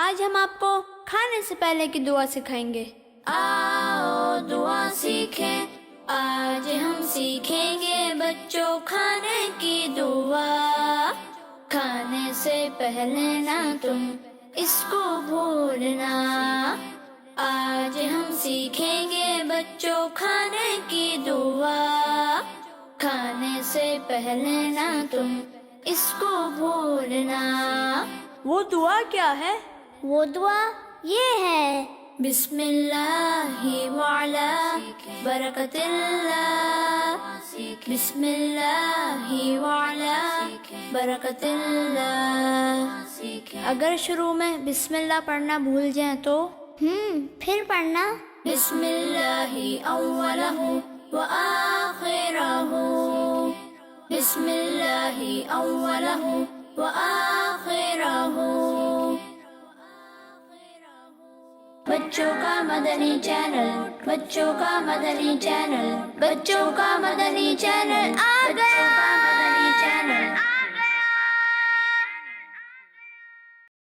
آج ہم آپ کو کھانے سے پہلے کی دعا سکھائیں گے۔ آؤ دعا سیکھیں، آج ہم سیکھیں گے بچوں کھانے کی دعا۔ کھانے سے پہلے نہ تم اس کو بھولنا، آج ہم سیکھیں گے بچوں کھانے کی دعا۔ کھانے سے پہلے نہ تم اس کو بھولنا۔ وہ دعا کیا ہے؟ وہ دعا یہ ہے، بسم اللہ وعلی برکت اللہ، بسم اللہ وعلی برکت اللہ۔ اگر شروع میں بسم اللہ پڑھنا بھول جائیں تو پھر پڑھنا بسم اللہ اولہ وآخرہ، بسم اللہ اولہ وآخرہ۔ بچوں کا مدنی چینل، بچوں کا مدنی چینل، بچوں کا مدنی چینل آ گیا۔